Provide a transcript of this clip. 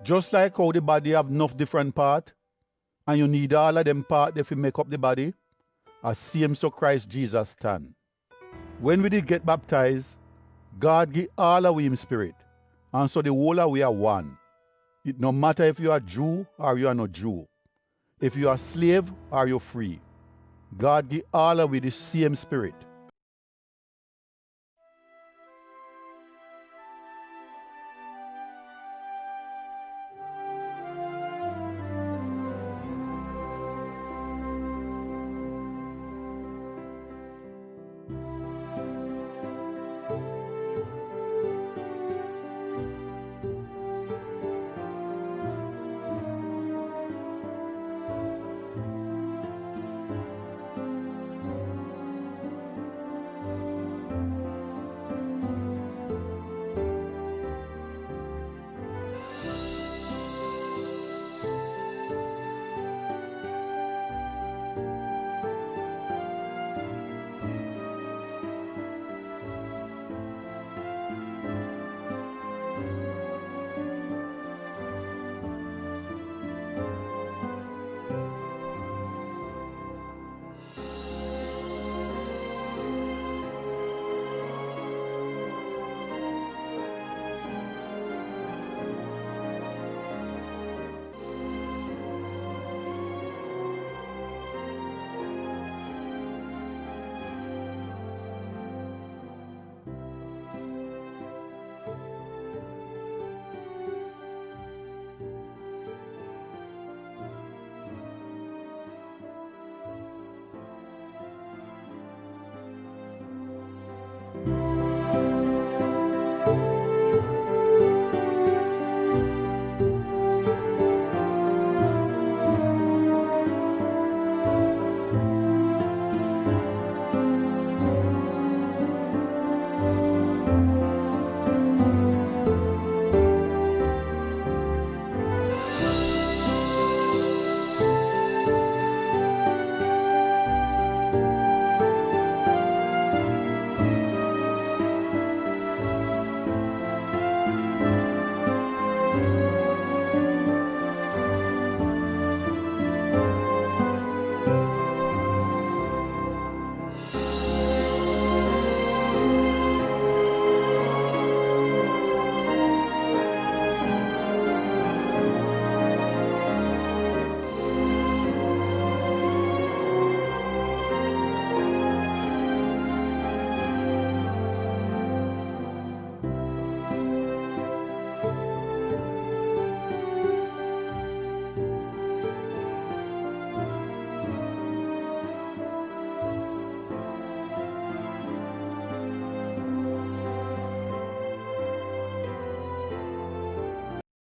Just like how the body have enough different part, and you need all of them part if you make up the body, as same so Christ Jesus stand. When we did get baptized, God give all of we him spirit, and so the whole of we are one. It no matter if you are Jew or you are not Jew, if you are slave or you're free, God give all of we the same spirit.